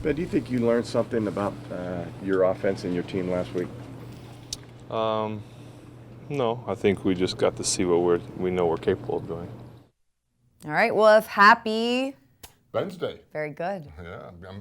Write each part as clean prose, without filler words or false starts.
Ben, do you think you learned something about your offense and your team last week? No, I think we just got to see what we know we're capable of doing. All right, Wolf, happy Wednesday. Very good.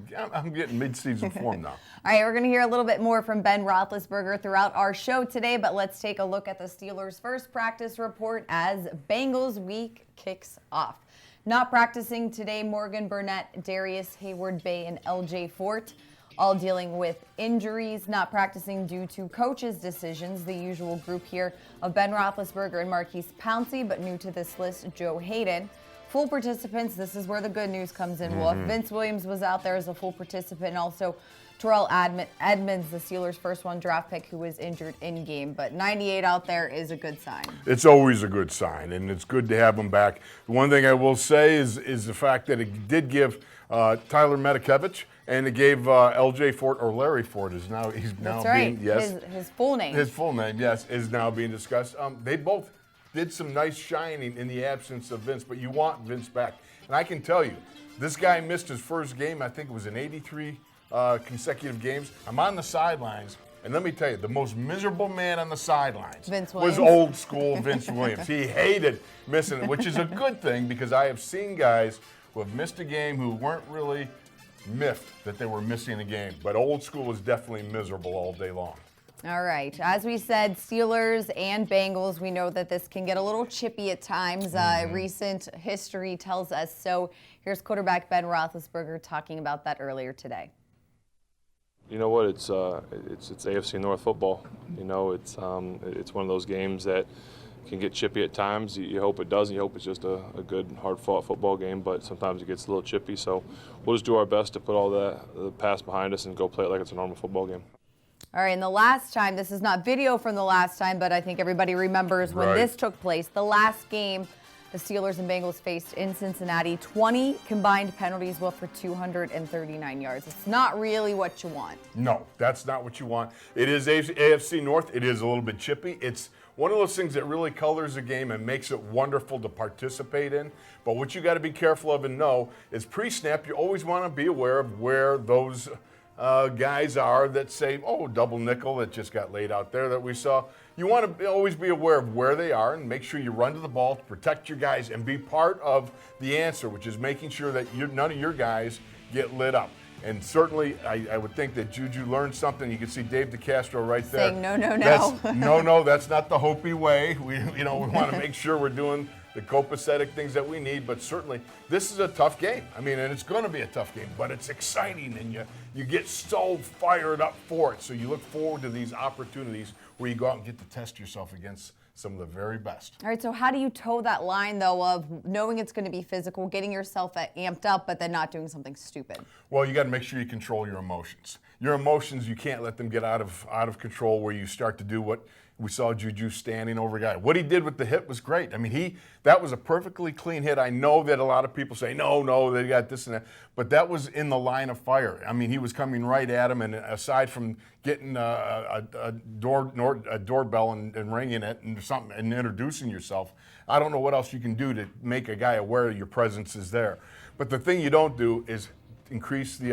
Yeah, I'm getting mid-season form now. All right, we're going to hear a little bit more from Ben Roethlisberger throughout our show today, but let's take a look at the Steelers' first practice report as Bengals week kicks off. Not practicing today, Morgan Burnett, Darius Hayward-Bay, and LJ Fort, all dealing with injuries. Not practicing due to coaches' decisions, the usual group here of Ben Roethlisberger and Marquise Pouncey, but new to this list, Joe Hayden. Full participants, this is where the good news comes in, Wolf. Vince Williams was out there as a full participant, and also Terrell Edmonds, the Steelers' first-round draft pick, who was injured in-game. But 98 out there is a good sign. It's always a good sign, and it's good to have him back. The one thing I will say is the fact that it did give Tyler Medikevich, and it gave L.J. Fort, or Larry Fort, he's now That's right. being, yes. His full name. His full name, yes, is now being discussed. They both did some nice shining in the absence of Vince, but you want Vince back. And I can tell you, this guy missed his first game, I think it was in 83 consecutive games. I'm on the sidelines, and let me tell you, the most miserable man on the sidelines was old school Vince Williams. He hated missing it, which is a good thing because I have seen guys who have missed a game who weren't really miffed that they were missing a game. But old school was definitely miserable all day long. All right. As we said, Steelers and Bengals, we know that this can get a little chippy at times. Recent history tells us so. Here's quarterback Ben Roethlisberger talking about that earlier today. You know what? It's AFC North football. You know, it's one of those games that can get chippy at times. You hope it doesn't. You hope it's just a good, hard-fought football game, but sometimes it gets a little chippy. So we'll just do our best to put all the past behind us and go play it like it's a normal football game. All right, and the last time, this is not video from the last time, but I think everybody remembers when this took place. The last game the Steelers and Bengals faced in Cincinnati, 20 combined penalties, for 239 yards. It's not really what you want. No, that's not what you want. It is AFC North. It is a little bit chippy. It's one of those things that really colors a game and makes it wonderful to participate in. But what you got to be careful of and know is pre-snap, you always want to be aware of where those guys are that say, double nickel that just got laid out there that we saw. You want to always be aware of where they are and make sure you run to the ball to protect your guys and be part of the answer, which is making sure that none of your guys get lit up. And certainly, I would think that Juju learned something. You can see Dave DeCastro right there. Saying no. No, that's not the Hopi way. We want to make sure we're doing the copacetic things that we need, but certainly this is a tough game. I mean, and it's going to be a tough game, but it's exciting, and you get so fired up for it. So you look forward to these opportunities where you go out and get to test yourself against some of the very best. All right, so how do you toe that line, though, of knowing it's going to be physical, getting yourself amped up, but then not doing something stupid? Well, you got to make sure you control your emotions. Your emotions, you can't let them get out of control where you start to do what we saw Juju standing over a guy. What he did with the hit was great. I mean, that was a perfectly clean hit. I know that a lot of people say, no, they got this and that. But that was in the line of fire. I mean, he was coming right at him, and aside from getting a doorbell and ringing it and something and introducing yourself, I don't know what else you can do to make a guy aware your presence is there. But the thing you don't do is increase the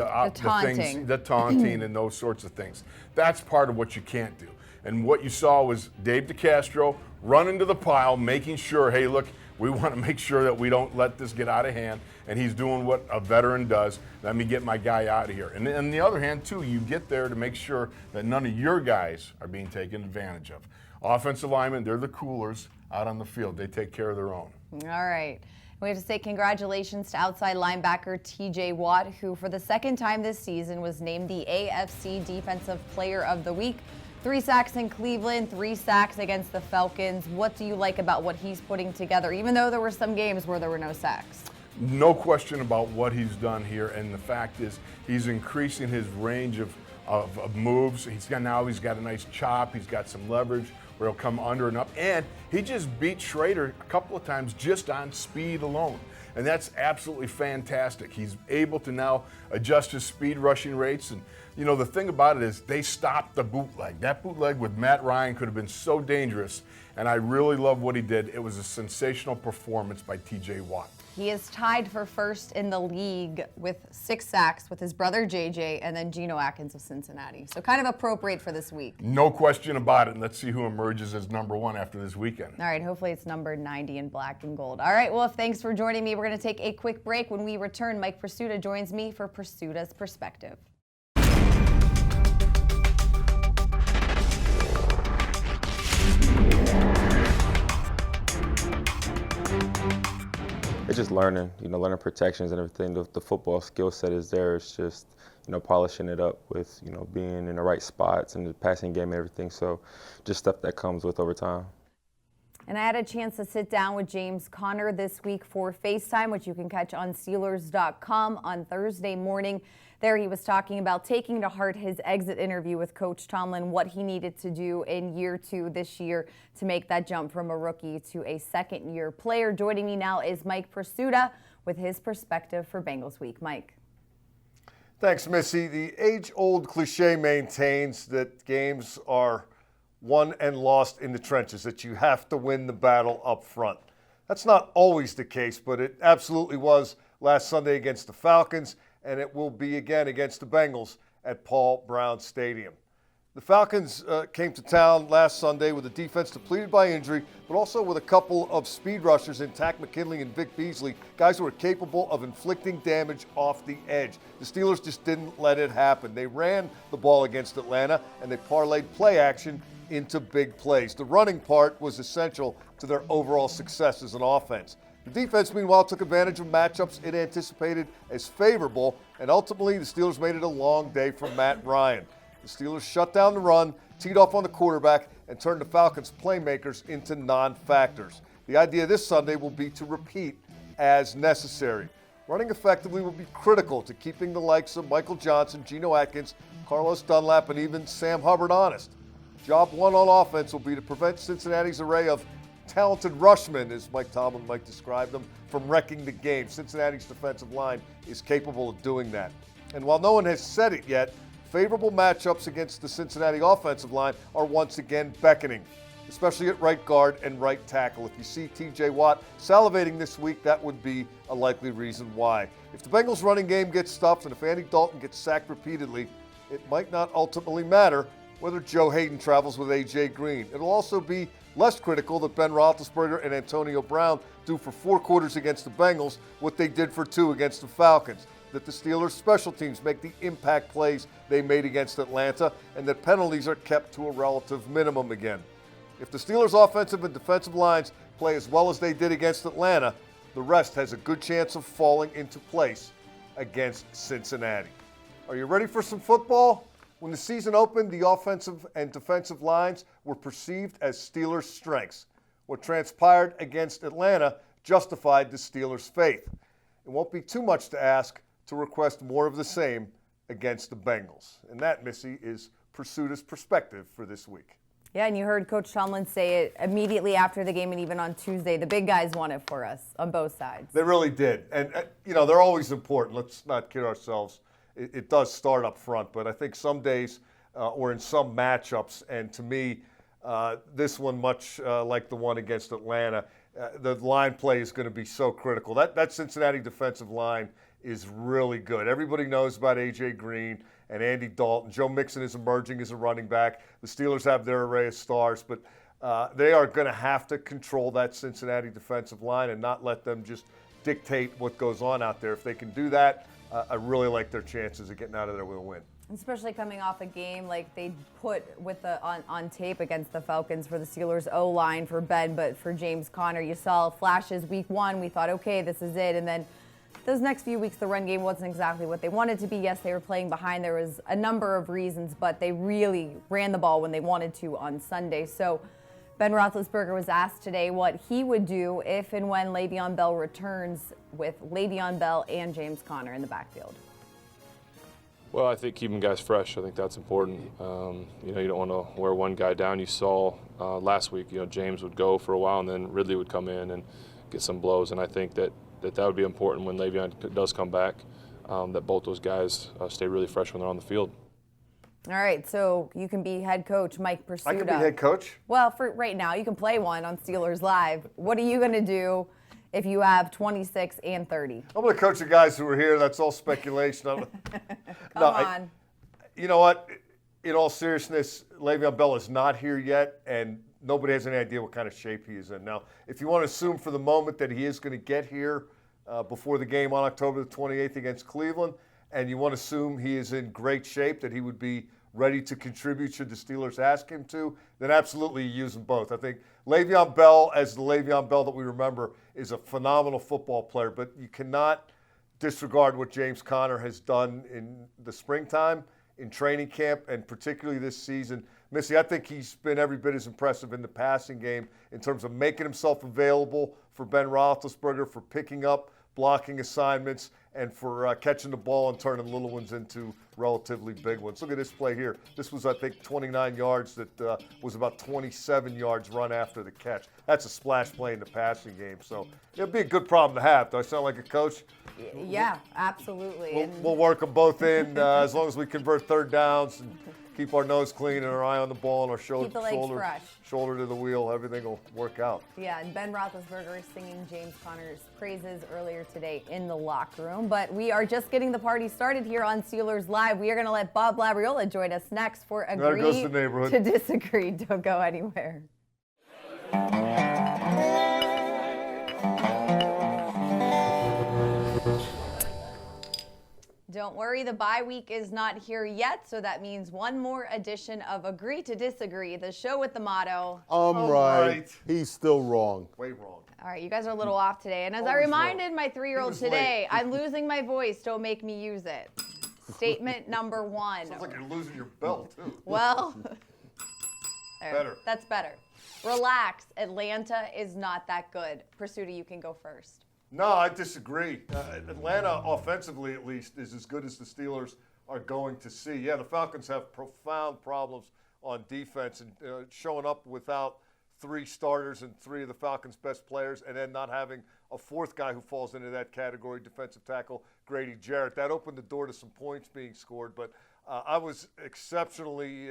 taunting and those sorts of things. That's part of what you can't do. And what you saw was Dave DeCastro run into the pile, making sure, hey, look, we want to make sure that we don't let this get out of hand. And he's doing what a veteran does. Let me get my guy out of here. And on the other hand, too, you get there to make sure that none of your guys are being taken advantage of. Offensive linemen, they're the coolers out on the field. They take care of their own. All right. We have to say congratulations to outside linebacker TJ Watt, who for the second time this season was named the AFC Defensive Player of the Week. 3 sacks in Cleveland, 3 sacks against the Falcons. What do you like about what he's putting together, even though there were some games where there were no sacks? No question about what he's done here, and the fact is he's increasing his range of moves. He's got a nice chop. He's got some leverage where he'll come under and up, and he just beat Schrader a couple of times just on speed alone. And that's absolutely fantastic. He's able to now adjust his speed rushing rates. And, the thing about it is they stopped the bootleg. That bootleg with Matt Ryan could have been so dangerous. And I really love what he did. It was a sensational performance by TJ Watt. He is tied for first in the league with 6 sacks with his brother JJ and then Geno Atkins of Cincinnati. So kind of appropriate for this week. No question about it. And let's see who emerges as number 1 after this weekend. All right, hopefully it's numbered 90 in black and gold. All right, well, thanks for joining me. We're going to take a quick break. When we return, Mike Prisuta joins me for Prisuta's Perspective. It's just learning, learning protections and everything. The football skill set is there. It's just, polishing it up with, being in the right spots and the passing game and everything. So just stuff that comes with over time. And I had a chance to sit down with James Conner this week for FaceTime, which you can catch on Steelers.com on Thursday morning. There he was talking about taking to heart his exit interview with Coach Tomlin, what he needed to do in year 2 this year to make that jump from a rookie to a second-year player. Joining me now is Mike Prisuta with his perspective for Bengals Week. Mike. Thanks, Missy. The age-old cliche maintains that games are won and lost in the trenches, that you have to win the battle up front. That's not always the case, but it absolutely was last Sunday against the Falcons, and it will be again against the Bengals at Paul Brown Stadium. The Falcons came to town last Sunday with a defense depleted by injury, but also with a couple of speed rushers in Tack McKinley and Vic Beasley, guys who are capable of inflicting damage off the edge. The Steelers just didn't let it happen. They ran the ball against Atlanta, and they parlayed play action into big plays. The running part was essential to their overall success as an offense. The defense, meanwhile, took advantage of matchups it anticipated as favorable, and ultimately the Steelers made it a long day for Matt Ryan. The Steelers shut down the run, teed off on the quarterback, and turned the Falcons' playmakers into non-factors. The idea this Sunday will be to repeat as necessary. Running effectively will be critical to keeping the likes of Michael Johnson, Geno Atkins, Carlos Dunlap, and even Sam Hubbard honest. Job 1 on offense will be to prevent Cincinnati's array of talented rushmen, as Mike Tomlin might describe them, from wrecking the game. Cincinnati's defensive line is capable of doing that. And while no one has said it yet, favorable matchups against the Cincinnati offensive line are once again beckoning, especially at right guard and right tackle. If you see T.J. Watt salivating this week, that would be a likely reason why. If the Bengals' running game gets stuffed and if Andy Dalton gets sacked repeatedly, it might not ultimately matter whether Joe Hayden travels with A.J. Green. It'll also be less critical that Ben Roethlisberger and Antonio Brown do for 4 quarters against the Bengals what they did for 2 against the Falcons, that the Steelers' special teams make the impact plays they made against Atlanta, and that penalties are kept to a relative minimum again. If the Steelers' offensive and defensive lines play as well as they did against Atlanta, the rest has a good chance of falling into place against Cincinnati. Are you ready for some football? When the season opened, the offensive and defensive lines were perceived as Steelers' strengths. What transpired against Atlanta justified the Steelers' faith. It won't be too much to ask to request more of the same against the Bengals. And that, Missy, is Prisuta's perspective for this week. Yeah, and you heard Coach Tomlin say it immediately after the game and even on Tuesday. The big guys won it for us on both sides. They really did. And, they're always important. Let's not kid ourselves. It does start up front, but I think some days or in some matchups, and to me, this one much like the one against Atlanta, the line play is going to be so critical. That Cincinnati defensive line is really good. Everybody knows about A.J. Green and Andy Dalton. Joe Mixon is emerging as a running back. The Steelers have their array of stars, but they are going to have to control that Cincinnati defensive line and not let them just dictate what goes on out there. If they can do that, I really like their chances of getting out of there with a win. Especially coming off a game like they put with on tape against the Falcons for the Steelers O-line for Ben, but for James Conner, you saw flashes week 1. We thought, okay, this is it. And then those next few weeks, the run game wasn't exactly what they wanted to be. Yes, they were playing behind. There was a number of reasons, but they really ran the ball when they wanted to on Sunday. So Ben Roethlisberger was asked today what he would do if and when Le'Veon Bell returns with Le'Veon Bell and James Conner in the backfield. Well, I think keeping guys fresh, I think that's important. You don't want to wear one guy down. You saw last week, James would go for a while and then Ridley would come in and get some blows. And I think that would be important when Le'Veon does come back, that both those guys stay really fresh when they're on the field. All right, so you can be head coach, Mike Prisuta. I can be head coach? Well, for right now, you can play one on Steelers Live. What are you going to do if you have 26 and 30. I'm going to coach the guys who are here. That's all speculation. Come on. You know what? In all seriousness, Le'Veon Bell is not here yet, and nobody has any idea what kind of shape he is in. Now, if you want to assume for the moment that he is going to get here before the game on October the 28th against Cleveland, and you want to assume he is in great shape, that he would be ready to contribute should the Steelers ask him to, then absolutely you use them both. I think Le'Veon Bell, as the Le'Veon Bell that we remember, is a phenomenal football player, but you cannot disregard what James Conner has done in the springtime, in training camp, and particularly this season. Missi, I think he's been every bit as impressive in the passing game in terms of making himself available for Ben Roethlisberger, for picking up blocking assignments, and for catching the ball and turning little ones into relatively big ones. Look at this play here. This was, I think, 29 yards. That was about 27 yards run after the catch. That's a splash play in the passing game. So it'll be a good problem to have. Do I sound like a coach? Yeah, absolutely. We'll work them both in as long as we convert third downs and keep our nose clean and our eye on the ball and our shoulder to the wheel. Everything will work out. Yeah, and Ben Roethlisberger is singing James Conner's praises earlier today in the locker room. But we are just getting the party started here on Steelers Live. We are going to let Bob Labriola join us next for Agree to Disagree. Don't go anywhere. Don't worry, the bye week is not here yet, so that means one more edition of Agree to Disagree, the show with the motto. I'm right. He's still wrong. Way wrong. All right, you guys are a little off today. And as I reminded my 3-year-old today, I'm losing my voice. Don't make me use it. Statement number one. Sounds like you're losing your belt, too. Well, better. That's better. Relax. Atlanta is not that good. Prisuta, you can go first. No, I disagree. Atlanta, offensively at least, is as good as the Steelers are going to see. Yeah, the Falcons have profound problems on defense, and showing up without 3 starters and 3 of the Falcons' best players, and then not having a 4th guy who falls into that category, defensive tackle Grady Jarrett. That opened the door to some points being scored, but I was exceptionally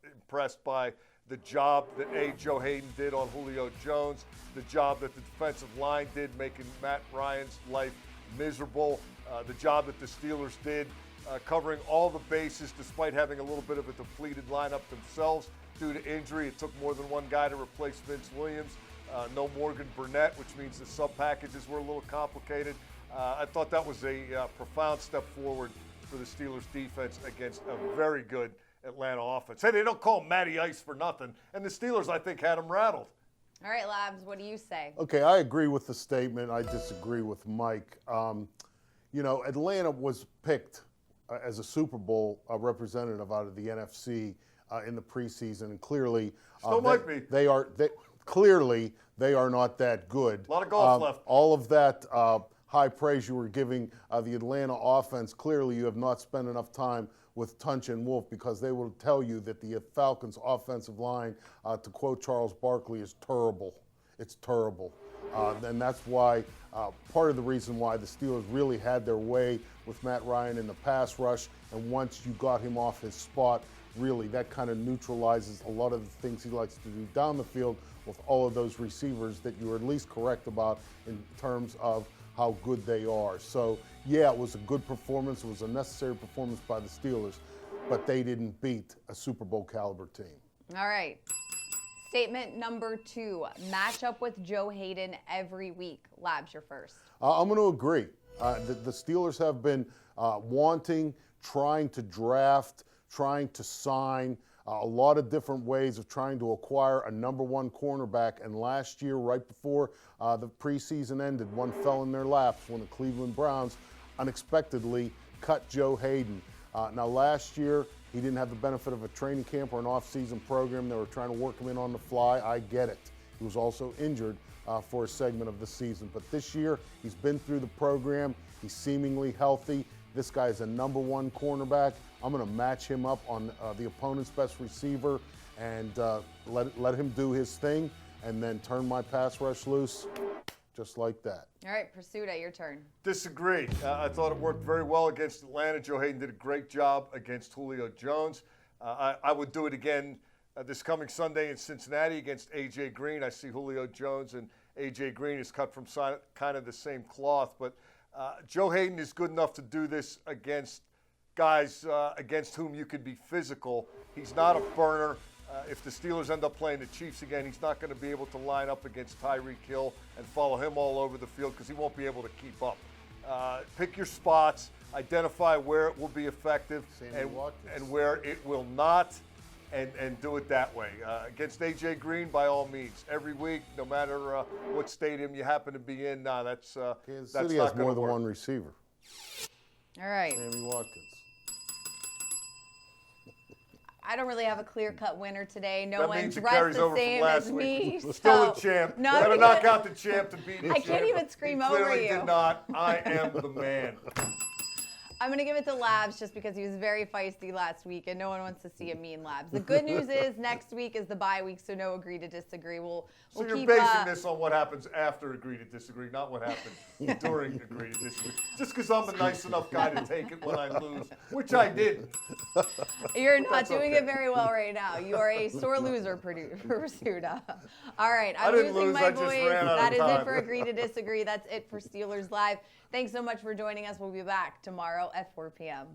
impressed by the job that Joe Hayden did on Julio Jones, the job that the defensive line did making Matt Ryan's life miserable, the job that the Steelers did covering all the bases despite having a little bit of a depleted lineup themselves due to injury. It took more than one guy to replace Vince Williams. No Morgan Burnett, which means the sub-packages were a little complicated. I thought that was a profound step forward for the Steelers defense against a very good Atlanta offense. Hey, they don't call him Matty Ice for nothing. And the Steelers, I think, had him rattled. All right, Labs, what do you say? Okay, I agree with the statement. I disagree with Mike. Atlanta was picked as a Super Bowl representative out of the NFC in the preseason, and clearly they are not that good. A lot of golf left. All of that high praise you were giving the Atlanta offense, clearly you have not spent enough time with Tunch and Wolf, because they will tell you that the Falcons' offensive line, to quote Charles Barkley, is terrible. It's terrible. And that's why part of the reason why the Steelers really had their way with Matt Ryan in the pass rush, and once you got him off his spot, really that kind of neutralizes a lot of the things he likes to do down the field with all of those receivers that you were at least correct about in terms of how good they are. So, yeah, it was a good performance. It was a necessary performance by the Steelers, but they didn't beat a Super Bowl caliber team. All right. Statement number 2, match up with Joe Hayden every week. Labs, you're first. I'm going to agree. The Steelers have been trying to draft, trying to sign, a lot of different ways of trying to acquire a number 1 cornerback. And last year, right before the preseason ended, one fell in their laps when the Cleveland Browns unexpectedly cut Joe Hayden. Now, last year, he didn't have the benefit of a training camp or an off-season program. They were trying to work him in on the fly. I get it. He was also injured for a segment of the season. But this year, he's been through the program. He's seemingly healthy. This guy is a number 1 cornerback. I'm going to match him up on the opponent's best receiver and let him do his thing, and then turn my pass rush loose just like that. All right, Prisuta, your turn. Disagree. I thought it worked very well against Atlanta. Joe Hayden did a great job against Julio Jones. I would do it again this coming Sunday in Cincinnati against A.J. Green. I see Julio Jones and A.J. Green is cut from kind of the same cloth. But Joe Hayden is good enough to do this against guys against whom you can be physical. He's not a burner. If the Steelers end up playing the Chiefs again, he's not going to be able to line up against Tyreek Hill and follow him all over the field because he won't be able to keep up. Pick your spots, identify where it will be effective and where it will not, and do it that way. Against A.J. Green, by all means, every week, no matter what stadium you happen to be in, that's Kansas that's City not has more gonna than work. one receiver. All right. Sammy Watkins. I don't really have a clear-cut winner today. No That one means it dressed carries the over from same last as week. me. Still so- the champ. No, Gotta because- knock out the champ to beat the I champ. can't even scream he over clearly you. did not. I am the man. I'm going to give it to Labs just because he was very feisty last week, and no one wants to see a mean Labs. The good news is next week is the bye week, so no agree to disagree. We'll So you're keep basing this on what happens after agree to disagree, not what happened during agree to disagree. Just because I'm a nice enough guy to take it when I lose, which I didn't. You're not That's doing okay. it very well right now. You are a sore loser, Prisuta. All right, I I'm didn't losing lose, my I just voice. ran out of That is it time. for Agree to Disagree. That's it for Steelers Live. Thanks so much for joining us. We'll be back tomorrow at 4 p.m.